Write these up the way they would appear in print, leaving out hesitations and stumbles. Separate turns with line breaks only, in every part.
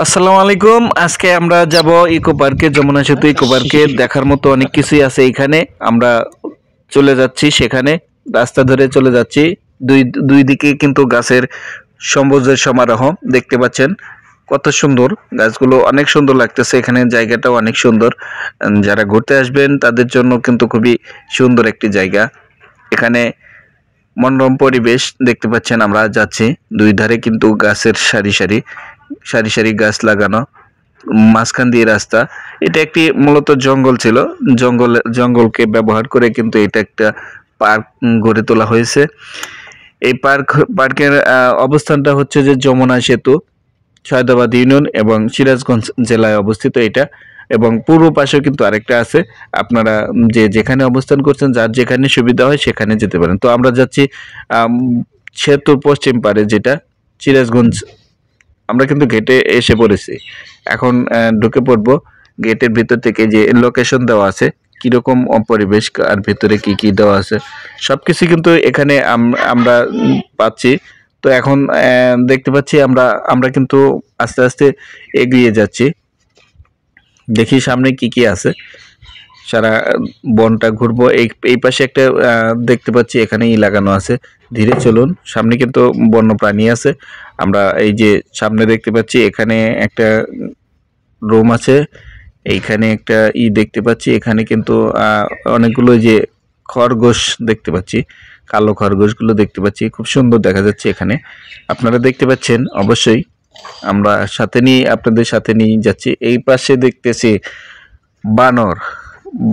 আসসালামু আলাইকুম। আজকে আমরা যাব ইকো পার্কে, যমুনা সেতু ইকো পার্কে। দেখার মতো অনেক কিছুই আছে এখানে। আমরা চলে যাচ্ছি সেখানে, রাস্তা ধরে চলে যাচ্ছি। দুই দুই দিকে কিন্তু গাছের সবুজের সমারোহ দেখতে পাচ্ছেন। কত সুন্দর গাছগুলো, অনেক সুন্দর লাগতেছে এখানে। জায়গাটাও অনেক সুন্দর। যারা ঘুরতে আসবেন তাদের জন্য কিন্তু খুবই সুন্দর একটি জায়গা। এখানে মনোরম পরিবেশ দেখতে পাচ্ছেন। আমরা যাচ্ছি, দুই ধারে কিন্তু গাছের সারি সারি সারি সারি গাছ লাগানো, মাঝখান দিয়ে রাস্তা। এটা একটি মূলত জঙ্গল ছিল। জঙ্গলকে ব্যবহার করে কিন্তু এটা একটা পার্ক গড়ে তোলা হয়েছে। এই পার্কের অবস্থানটা হচ্ছে যে যমুনা সেতু, সায়দাবাদ ইউনিয়ন এবং সিরাজগঞ্জ জেলায় অবস্থিত এটা। এবং পূর্ব পাশেও কিন্তু আরেকটা আছে। আপনারা যে যেখানে অবস্থান করছেন, যার যেখানে সুবিধা হয় সেখানে যেতে পারেন। তো আমরা যাচ্ছি আম, সেতুর পশ্চিম পারে, যেটা সিরাজগঞ্জ। আমরা কিন্তু গেটে এসে পড়েছি। এখন ঢুকে পড়বো। গেটের ভিতর থেকে যে লোকেশন দেওয়া আছে, কিরকম পরিবেশ আর ভিতরে কি কি দেওয়া আছে, সবকিছু কিন্তু এখানে আমরা পাচ্ছি। তো এখন দেখতে পাচ্ছি আমরা আমরা কিন্তু আস্তে আস্তে এগিয়ে যাচ্ছি। দেখি সামনে কি কি আছে। সারা বনটা ঘুরবো। এই এই পাশে একটা দেখতে পাচ্ছি এখানেই লাগানো আছে, ধীরে চলুন। সামনে কিন্তু বন্য প্রাণী আছে। আমরা এই যে সামনে দেখতে পাচ্ছি এখানে একটা রুম আছে। এইখানে একটা দেখতে পাচ্ছি। এখানে কিন্তু অনেকগুলো যে খরগোশ দেখতে পাচ্ছি, কালো খরগোশগুলো দেখতে পাচ্ছি। খুব সুন্দর দেখা যাচ্ছে এখানে। আপনারা দেখতে পাচ্ছেন অবশ্যই। আমরা আপনাদের সাথে নিয়ে যাচ্ছি। এই পাশে দেখতেছি বানর।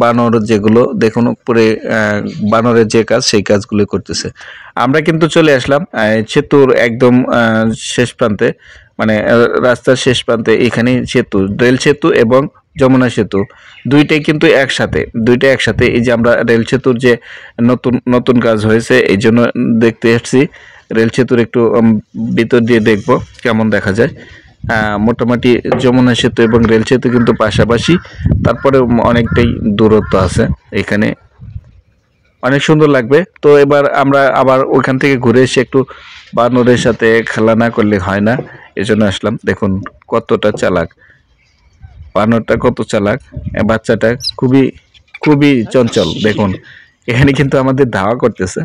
বানর যেগুলো দেখুন উপরে, বানরের যে কাজ সেই কাজগুলো করতেছে। আমরা কিন্তু চলে আসলাম সেতুর একদম শেষ প্রান্তে, মানে রাস্তার শেষ প্রান্তে। এখানে সেতু, রেল সেতু এবং যমুনা সেতু দুইটাই কিন্তু একসাথে। এই যে আমরা রেল সেতুর যে নতুন নতুন কাজ হয়েছে, এই জন্য দেখতে এসেছি। রেল সেতুর একটু ভিতর দিয়ে দেখব কেমন দেখা যায়। মোটামুটি যমুনা সেতু এবং রেল সেতু কিন্তু পাশাপাশি, তারপরে অনেকটাই দূরত্ব আছে। এখানে অনেক সুন্দর লাগবে। তো এবার আমরা আবার ওইখান থেকে ঘুরে এসে একটু বানরের সাথে খেলা না করলে হয় না, এজন্য আসলাম। দেখুন কতটা চালাক বানরটা, কত চালাক। বাচ্চাটা খুবই খুবই চঞ্চল। দেখুন এখানে কিন্তু আমাদের ধাওয়া করতেছে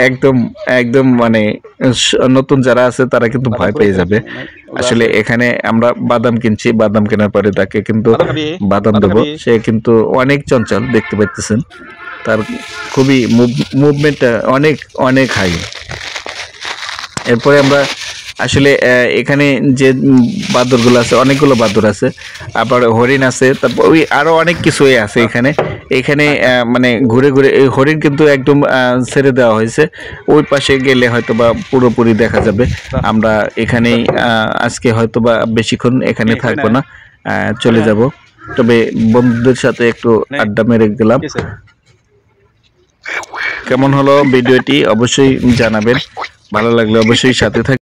একদম একদম, মানে নতুন যারা আছে তারা কিন্তু ভয় পেয়ে যাবে। আসলে এখানে আমরা বাদাম কিনছি, বাদাম কেনার পরে তাকে কিন্তু বাদাম দেবো। সে কিন্তু অনেক চঞ্চল, দেখতে পাচ্ছেন। তার খুবই মুভমেন্টটা অনেক অনেক হাই। এরপরে আমরা আসলে এখানে যে বাদরগুলো আছে, অনেকগুলো বাদর আছে, আবার হরিণ আছে, তারপর ওই আরো অনেক কিছুই আছে এখানে। এখানে মানে ঘুরে ঘুরে এই হরিণ কিন্তু একদম ছেড়ে দেওয়া হয়েছে। ওই পাশে গেলে হয়তো বা পুরোপুরি দেখা যাবে। আমরা এখানেই আজকে হয়তো বা বেশিক্ষণ এখানে থাকবো না, চলে যাব। তবে বন্ধুদের সাথে একটু আড্ডা মেরে গেলাম। কেমন হলো ভিডিওটি অবশ্যই জানাবেন। ভালো লাগলে অবশ্যই সাথে থাকবেন।